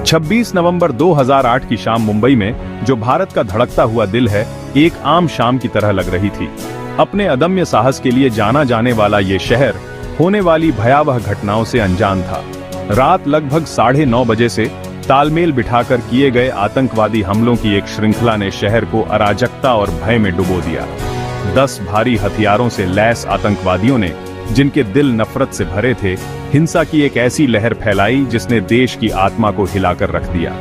26 नवंबर 2008 की शाम मुंबई में, जो भारत का धड़कता हुआ दिल है, एक आम शाम की तरह लग रही थी। अपने अदम्य साहस के लिए जाना जाने वाला ये शहर होने वाली भयावह घटनाओं से अनजान था। रात लगभग 9:30 बजे से तालमेल बिठाकर किए गए आतंकवादी हमलों की एक श्रृंखला ने शहर को अराजकता और भय में डुबो दिया। 10 भारी हथियारों से लैस आतंकवादियों ने, जिनके दिल नफरत से भरे थे, हिंसा की एक ऐसी लहर फैलाई जिसने देश की आत्मा को हिलाकर रख दिया।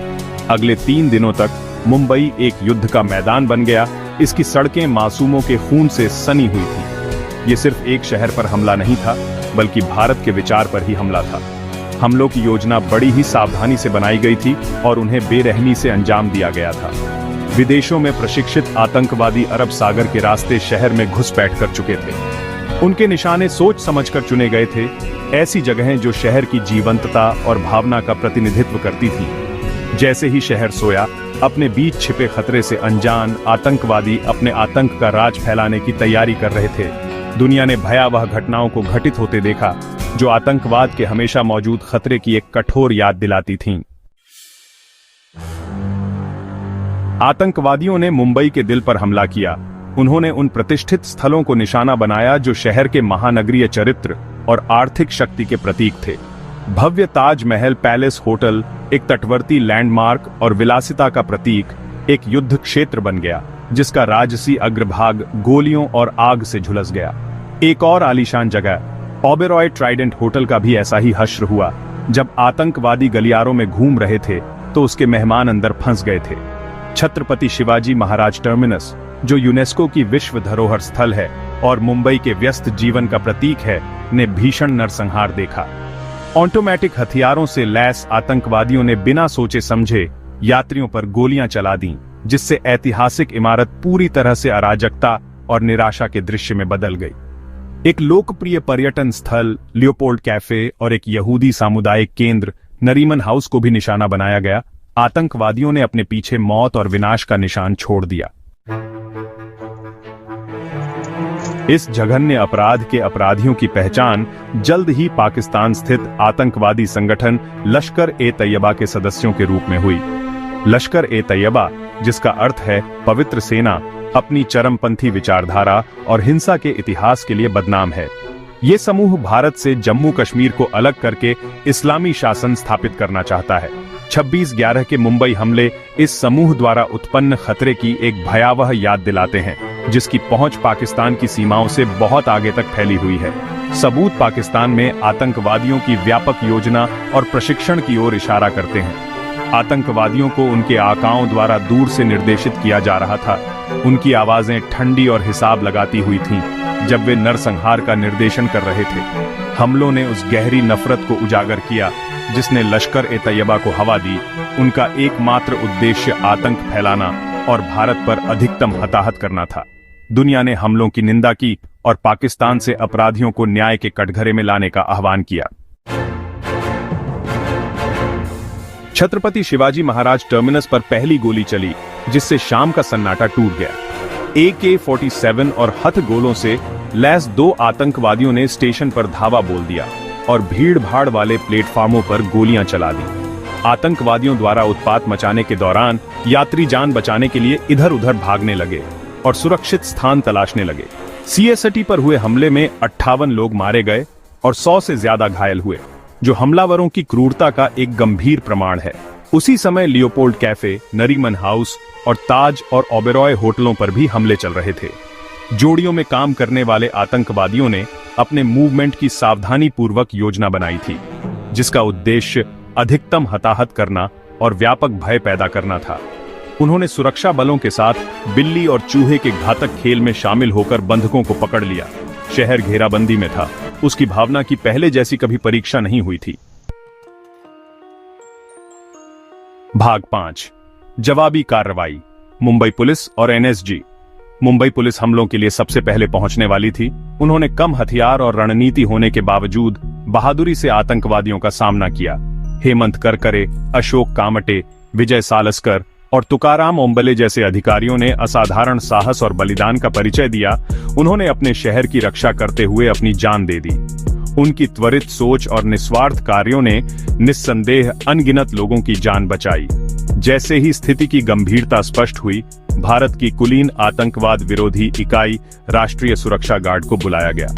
अगले 3 दिनों तक मुंबई एक युद्ध का मैदान बन गया। इसकी सड़कें मासूमों के खून से सनी हुई थी। ये सिर्फ एक शहर पर हमला नहीं था, बल्कि भारत के विचार पर ही हमला था। हमलों की योजना बड़ी ही सावधानी से बनाई गई थी और उन्हें बेरहमी से अंजाम दिया गया था। विदेशों में प्रशिक्षित आतंकवादी अरब सागर के रास्ते शहर में घुसपैठ कर चुके थे। उनके निशाने सोच समझकर चुने गए थे, ऐसी जगहें जो शहर की जीवंतता और भावना का प्रतिनिधित्व करती थी। जैसे ही शहर सोया, अपने बीच छिपे खतरे से अनजान आतंकवादी अपने आतंक का राज फैलाने की तैयारी कर रहे थे। दुनिया ने भयावह घटनाओं को घटित होते देखा, जो आतंकवाद के हमेशा मौजूद खतरे की एक कठोर याद दिलाती थीं। आतंकवादियों ने मुंबई के दिल पर हमला किया। उन्होंने उन प्रतिष्ठित स्थलों को निशाना बनाया जो शहर के महानगरीय चरित्र और आर्थिक शक्ति के प्रतीक थे। भव्य ताजमहल पैलेस होटल एक तटवर्ती लैंडमार्क और विलासिता का प्रतीक, एक युद्ध क्षेत्र बन गया, जिसका राजसी अग्रभाग गोलियों और आग से झुलस गया। एक और आलीशान जगह ओबेरॉय ट्राइडेंट होटल का भी ऐसा ही हश्र हुआ। जब आतंकवादी गलियारों में घूम रहे थे तो उसके मेहमान अंदर फंस गए थे। छत्रपति शिवाजी महाराज टर्मिनस, जो यूनेस्को की विश्व धरोहर स्थल है और मुंबई के व्यस्त जीवन का प्रतीक है, ने भीषण नरसंहार देखा। ऑटोमेटिक हथियारों से लैस आतंकवादियों ने बिना सोचे समझे यात्रियों पर गोलियां चला दी, जिससे ऐतिहासिक इमारत पूरी तरह से अराजकता और निराशा के दृश्य में बदल गई। एक लोकप्रिय पर्यटन स्थल लियोपोल्ड कैफे और एक यहूदी सामुदायिक केंद्र नरीमन हाउस को भी निशाना बनाया गया। आतंकवादियों ने अपने पीछे मौत और विनाश का निशान छोड़ दिया। इस जघन्य अपराध के अपराधियों की पहचान जल्द ही पाकिस्तान स्थित आतंकवादी संगठन लश्कर-ए-तैयबा के सदस्यों के रूप में हुई। लश्कर-ए-तैयबा, जिसका अर्थ है पवित्र सेना, अपनी चरमपंथी विचारधारा और हिंसा के इतिहास के लिए बदनाम है। ये समूह भारत से जम्मू कश्मीर को अलग करके इस्लामी शासन स्थापित करना चाहता है। 26/11 के मुंबई हमले इस समूह द्वारा उत्पन्न खतरे की एक भयावह याद दिलाते हैं, जिसकी पहुंच पाकिस्तान की सीमाओं से बहुत आगे तक फैली हुई है। सबूत पाकिस्तान में आतंकवादियों की व्यापक योजना और प्रशिक्षण की ओर इशारा करते हैं। आतंकवादियों को उनके आकाओं द्वारा दूर से निर्देशित किया जा रहा था। उनकी आवाजें ठंडी और हिसाब लगाती हुई थीं जब वे नरसंहार का निर्देशन कर रहे थे। हमलों ने उस गहरी नफरत को उजागर किया जिसने लश्कर-ए-तैयबा को हवा दी। उनका एकमात्र उद्देश्य आतंक फैलाना और भारत पर अधिकतम हताहत करना था। दुनिया ने हमलों की निंदा की और पाकिस्तान से अपराधियों को न्याय के कटघरे में लाने का आह्वान किया। छत्रपति शिवाजी महाराज टर्मिनस पर पहली गोली चली, जिससे शाम का सन्नाटा टूट गया। AK-47 और हथगोलों से लैस 2 आतंकवादियों ने स्टेशन पर धावा बोल दिया और भीड़-भाड़ वाले प्लेटफार्मों पर गोलियां चला दी। आतंकवादियों द्वारा उत्पात मचाने के दौरान यात्री जान बचाने के लिए इधर-उधर भागने लगे और सुरक्षित स्थान तलाशने लगे। CST पर हुए हमले में 58 लोग मारे गए और 100 से ज्यादा घायल हुए, जो हमलावरों की क्रूरता का एक गंभीर प्रमाण है। उसी समय लियोपोल्ड कैफे, नरीमन हाउस और ताज और ओबेरॉय होटलों पर भी हमले चल रहे थे। जोड़ियों में काम करने वाले आतंकवादियों ने अपने मूवमेंट की सावधानी पूर्वक योजना बनाई थी, जिसका उद्देश्य अधिकतम हताहत करना और व्यापक भय पैदा करना था। उन्होंने सुरक्षा बलों के साथ बिल्ली और चूहे के घातक खेल में शामिल होकर बंधकों को पकड़ लिया। शहर घेराबंदी में था। उसकी भावना की पहले जैसी कभी परीक्षा नहीं हुई थी। भाग 5, जवाबी कार्रवाई। मुंबई पुलिस और NSG। मुंबई पुलिस हमलों के लिए सबसे पहले पहुंचने वाली थी। उन्होंने कम हथियार और रणनीति होने के बावजूद बहादुरी से आतंकवादियों का सामना किया। हेमंत करकरे, अशोक कामटे, विजय सालस्कर और तुकाराम ओंबले जैसे अधिकारियों ने असाधारण साहस और बलिदान का परिचय दिया। उन्होंने अपने शहर की रक्षा करते हुए अपनी जान दे दी। उनकी त्वरित सोच और निस्वार्थ कार्यों ने निस्संदेह अनगिनत लोगों की जान बचाई। जैसे ही स्थिति की गंभीरता स्पष्ट हुई, भारत की कुलीन आतंकवाद विरोधी इकाई राष्ट्रीय सुरक्षा गार्ड को बुलाया गया।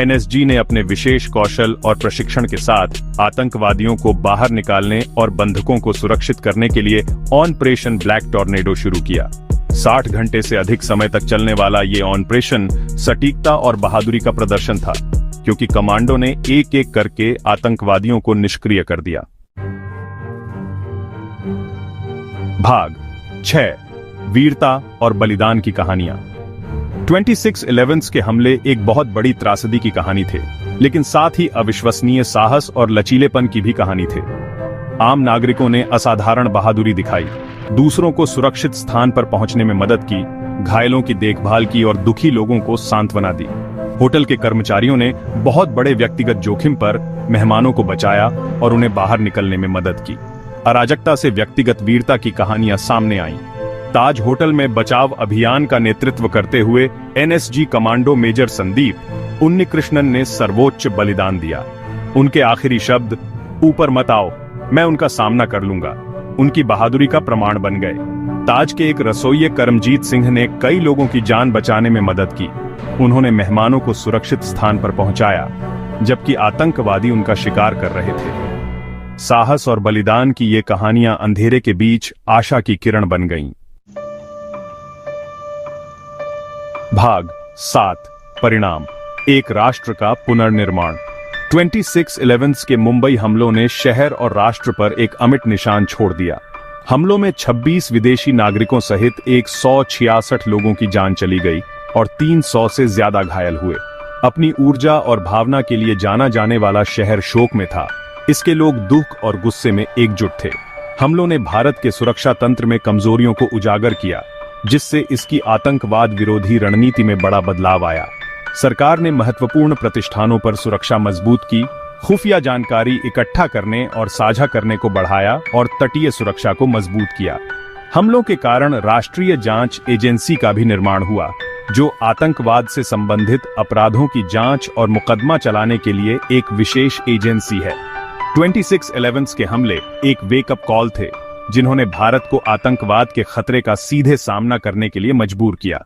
एनएसजी ने अपने विशेष कौशल और प्रशिक्षण के साथ आतंकवादियों को बाहर निकालने और बंधकों को सुरक्षित करने के लिए ऑपरेशन ब्लैक टॉर्नेडो शुरू किया। 60 घंटे से अधिक समय तक चलने वाला ये ऑपरेशन सटीकता और बहादुरी का प्रदर्शन था, क्योंकि कमांडो ने एक एक करके आतंकवादियों को निष्क्रिय कर दिया। भाग 6, वीरता और बलिदान की कहानियां। 26/11 के हमले एक बहुत बड़ी त्रासदी की कहानी थे, लेकिन साथ ही अविश्वसनीय साहस और लचीलेपन की भी कहानी थे। आम नागरिकों ने असाधारण बहादुरी दिखाई, दूसरों को सुरक्षित स्थान पर पहुंचने में मदद की, घायलों की देखभाल की और दुखी लोगों को सांत्वना दी। होटल के कर्मचारियों ने बहुत बड़े व्यक्तिगत जोखिम पर मेहमानों को बचाया और उन्हें बाहर निकलने में मदद की। अराजकता से व्यक्तिगत वीरता की कहानियां सामने आईं। ताज होटल में बचाव अभियान का नेतृत्व करते हुए NSG commando major Sandeep Unnikrishnan ने सर्वोच्च बलिदान दिया। उनके आखिरी शब्द, ऊपर मत आओ, मैं उनका सामना कर लूंगा, उनकी बहादुरी का प्रमाण बन गए। ताज के एक रसोइये करमजीत सिंह ने कई लोगों की जान बचाने में मदद की। उन्होंने मेहमानों को सुरक्षित स्थान पर पहुंचाया, जबकि आतंकवादी उनका शिकार कर रहे थे। साहस और बलिदान की ये कहानियां अंधेरे के बीच आशा की किरण बन गईं। भाग 7, परिणाम, एक राष्ट्र का पुनर्निर्माण। 26/11 के मुंबई हमलों ने शहर और राष्ट्र पर एक अमिट निशान छोड़ दिया। हमलों में 26 विदेशी नागरिकों सहित 166 लोगों की जान चली गई और 300 से ज्यादा घायल हुए। अपनी ऊर्जा और भावना के लिए जाना जाने वाला शहर शोक में था। इसके लोग दुख और गुस्से में एकजुट थे। हमलों ने भारत के सुरक्षा तंत्र में कमजोरियों को उजागर किया, जिससे इसकी आतंकवाद विरोधी रणनीति में बड़ा बदलाव आया। सरकार ने महत्वपूर्ण प्रतिष्ठानों पर सुरक्षा मजबूत की, खुफिया जानकारी इकट्ठा करने और साझा करने को बढ़ाया और तटीय सुरक्षा को मजबूत किया। हमलों के कारण राष्ट्रीय जांच एजेंसी का भी निर्माण हुआ, जो आतंकवाद से संबंधित अपराधों की जांच और मुकदमा चलाने के लिए एक विशेष एजेंसी है। 26/11 के हमले एक वेकअप कॉल थे, जिन्होंने भारत को आतंकवाद के खतरे का सीधे सामना करने के लिए मजबूर किया।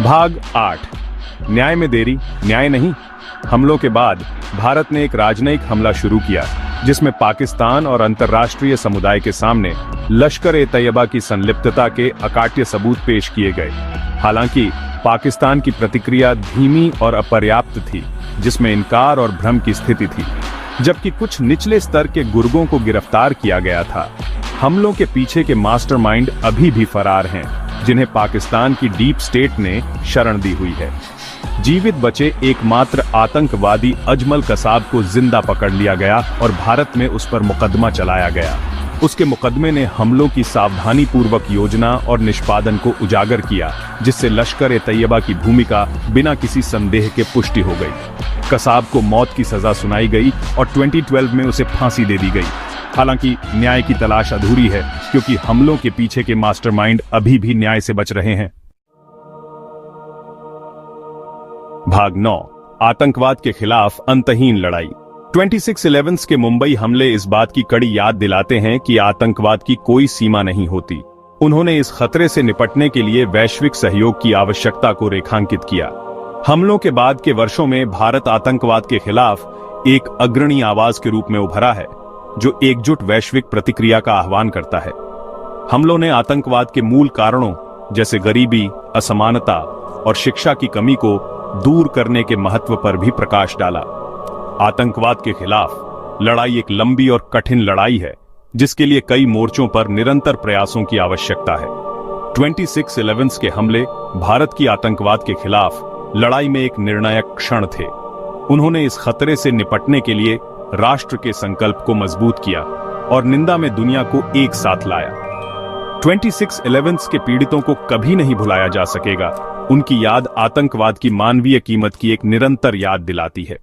भाग 8, न्याय में देरी, न्याय नहीं। हमलों के बाद भारत ने एक राजनयिक हमला शुरू किया, जिसमें पाकिस्तान और अंतर्राष्ट्रीय समुदाय के सामने लश्कर-ए-तैयबा की संलिप्तता के अकाट्य सबूत पेश किए गए। हालांकि पाकिस्तान की प्रतिक्रिया धीमी और अपर्याप्त थी, जिसमें इनकार और भ्रम की स्थिति थी, जबकि कुछ निचले स्तर के गुर्गों को गिरफ्तार किया गया था। हमलों के पीछे के मास्टरमाइंड अभी भी फरार हैं, जिन्हें पाकिस्तान की डीप स्टेट ने शरण दी हुई है। जीवित बचे एकमात्र आतंकवादी अजमल कसाब को जिंदा पकड़ लिया गया और भारत में उस पर मुकदमा चलाया गया। उसके मुकदमे ने हमलों की सावधानीपूर्वक योजना और निष्पादन को उजागर किया, जिससे लश्कर-ए-तैयबा की भूमिका बिना किसी संदेह के पुष्टि हो गई। कसाब को मौत की सजा सुनाई गई और 2012 में उसे फांसी दे दी गई। हालांकि न्याय की तलाश अधूरी है, क्योंकि हमलों के पीछे के मास्टरमाइंड अभी भी न्याय से बच रहे हैं। भाग 9, आतंकवाद के खिलाफ अंतहीन लड़ाई। 26/11 के मुंबई हमले इस बात की कड़ी याद दिलाते हैं कि आतंकवाद की कोई सीमा नहीं होती। उन्होंने इस खतरे से निपटने के लिए वैश्विक सहयोग की आवश्यकता को रेखांकित किया। हमलों के बाद के वर्षों में भारत आतंकवाद के खिलाफ एक अग्रणी आवाज के रूप में उभरा है, जो एकजुट वैश्विक प्रतिक्रिया का आह्वान करता है। हमलों ने आतंकवाद के मूल कारणों, जैसे गरीबी, असमानता और शिक्षा की कमी को दूर करने के महत्व पर भी प्रकाश डाला। आतंकवाद के खिलाफ लड़ाई एक लंबी और कठिन लड़ाई है, जिसके लिए कई मोर्चों पर निरंतर प्रयासों की आवश्यकता है। 26/11 के हमले भारत की आतंकवाद के खिलाफ लड़ाई में एक निर्णायक क्षण थे। उन्होंने इस खतरे से निपटने के लिए राष्ट्र के संकल्प को मजबूत किया और निंदा में दुनिया को एक साथ लाया। 26/11 के पीड़ितों को कभी नहीं भुलाया जा सकेगा। उनकी याद आतंकवाद की मानवीय कीमत की एक निरंतर याद दिलाती है।